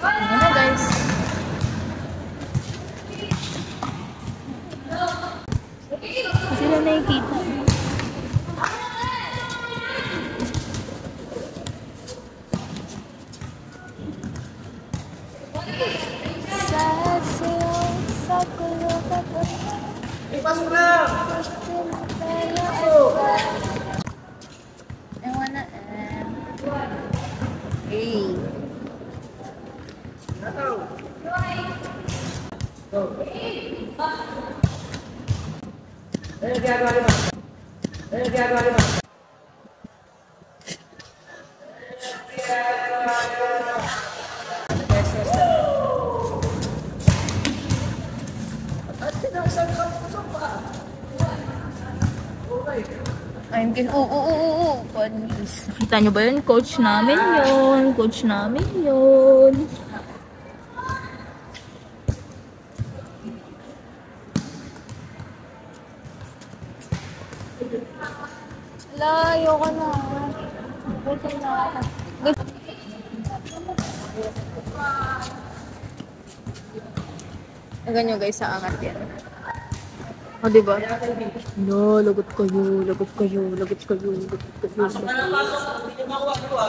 Ayan na guys. Sila nakikita. Ipasok lang! I wanna hey. Ayun guys, panis. Nakita nyo ba yun? Coach namin yun. Coach namin yun. Wala, ayoko na. Gusto na ako. Ganyan guys, sa angat yan. O, diba? No, lagot kayo.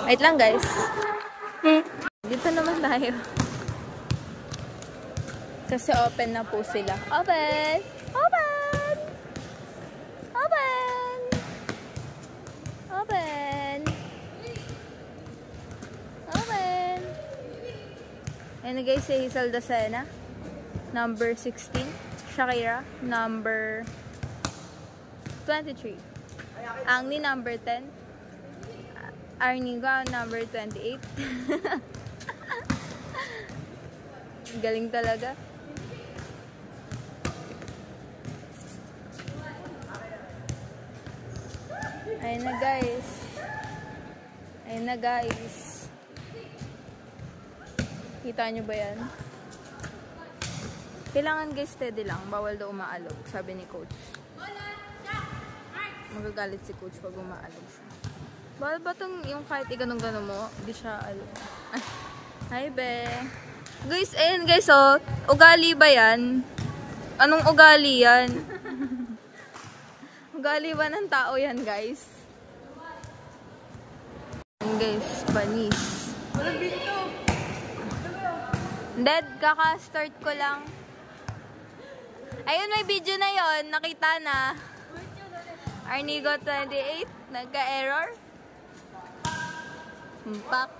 Wait lang, guys. Dito naman tayo. Kasi open na po sila. Open! Open! Open! Open! Open! Ayan na guys, si Hazel Dacena. Number 16. Shakira, number 23. Angni, number 10. Arniga, number 28. Galing talaga. Ayun na guys. Ayun na guys. Kita nyo ba yan? Kailangan guys steady lang. Bawal daw umaalog. Sabi ni coach. Magagalit si coach pag umaalog siya. Bawal ba itong yung kahit iganong-ganon mo? Hindi siya alog. Hi be. Guys, ayun guys oh. Ugali ba yan? Anong ugali yan? Ugali ba ng tao yan guys? Ayun guys, panis. Dead, kaka-start ko lang. Ayun, may video na yon, nakita na. Arnigo 28, nagka-error. Pak.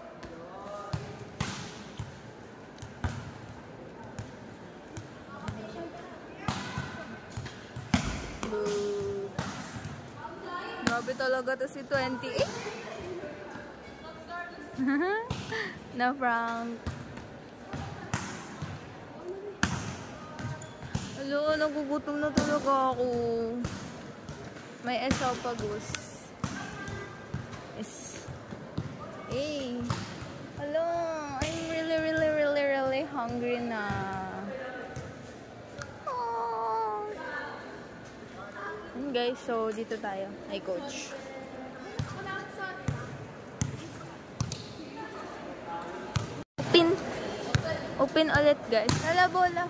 Grabe talaga to si 28. Na prank. Hello, nagugutom na talaga ako. May esophagus. Hey. Hello, I'm really hungry na. Oh. And guys, so dito tayo. Ay, coach. Open ulit, guys. Hala, bola.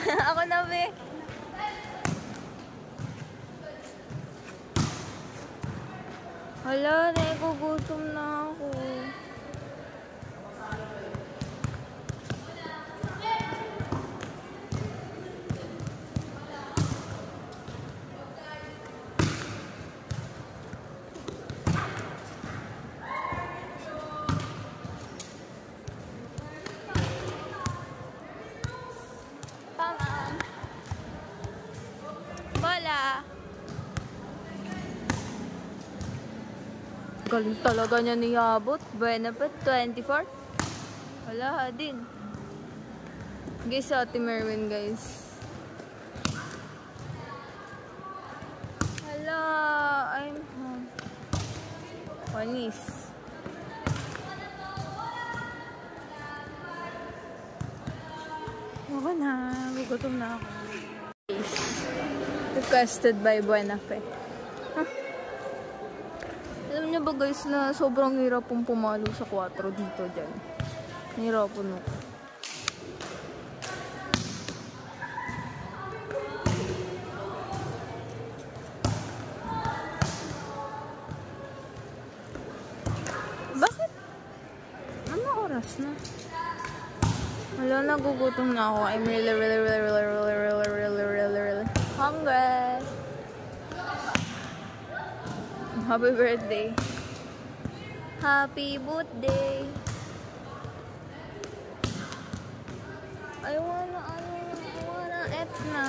Ako na, be. Hala, nagugutom na ako. Galing talaga niya niyabot. Benefit, 24. Wala din. Guys, sa Ate Merwin, guys. Hala, I'm home. Panis. Ako na. Gugutom na ako. Requested by Buenafe. Alam niyo ba guys na sobrang hirap pong pumalo sa 4 dito dyan. Nahirapan ako. Bakit? Ano oras na? Wala, nagugutom na ako. I'm really hungry. Happy birthday. Happy birthday. I wanna eat na.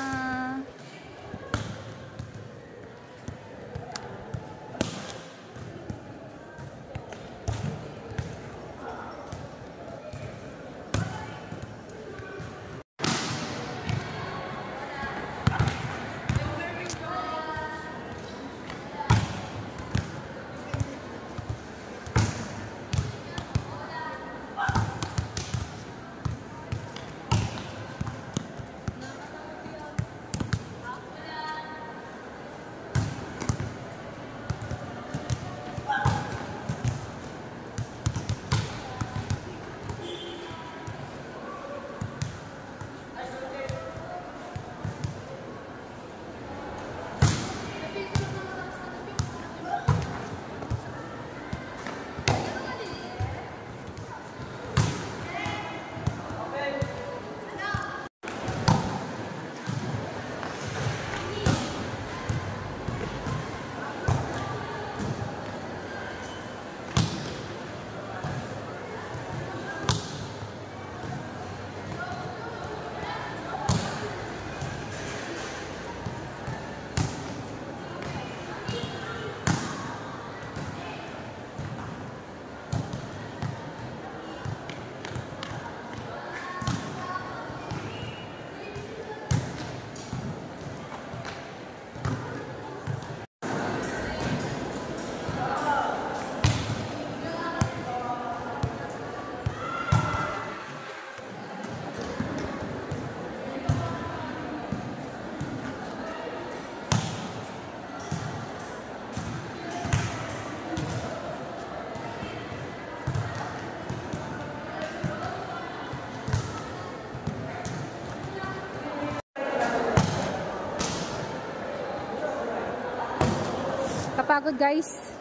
Kapagod guys.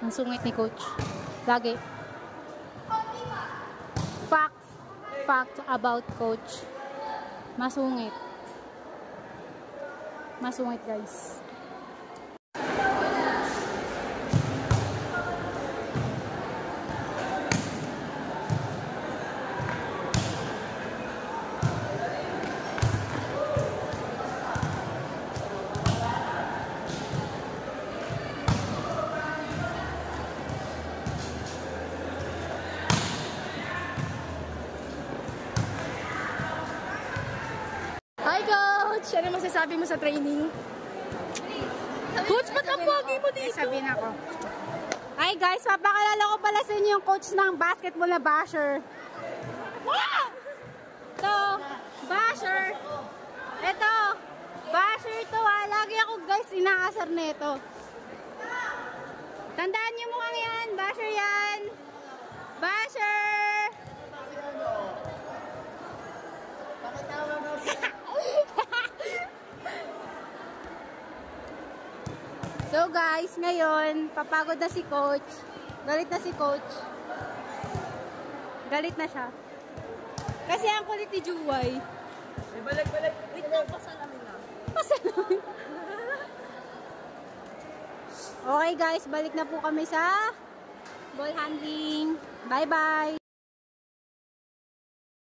Ang sungit ni coach. Lagi. Fact about coach. Masungit. Masungit guys. Hi coach! Ano masasabi mo sa training? Coach, ba't ang pogi mo dito? Sabihin ako. Hi guys, papakilala ko pala sa inyo yung coach ng basketball na basher. Ito, basher. Ito, basher ito ha. Lagi ako guys inaasar na ito. Tandaan niyo mukhang yan. Basher yan. Basher! So guys, ngayon, papagod na si coach. Galit na si coach. Galit na siya. Kasi ang kulit ni Juway. Balik. Wait lang, pasalamin lang. Pasalamin. Okay guys, balik na po kami sa ball handling. Bye-bye.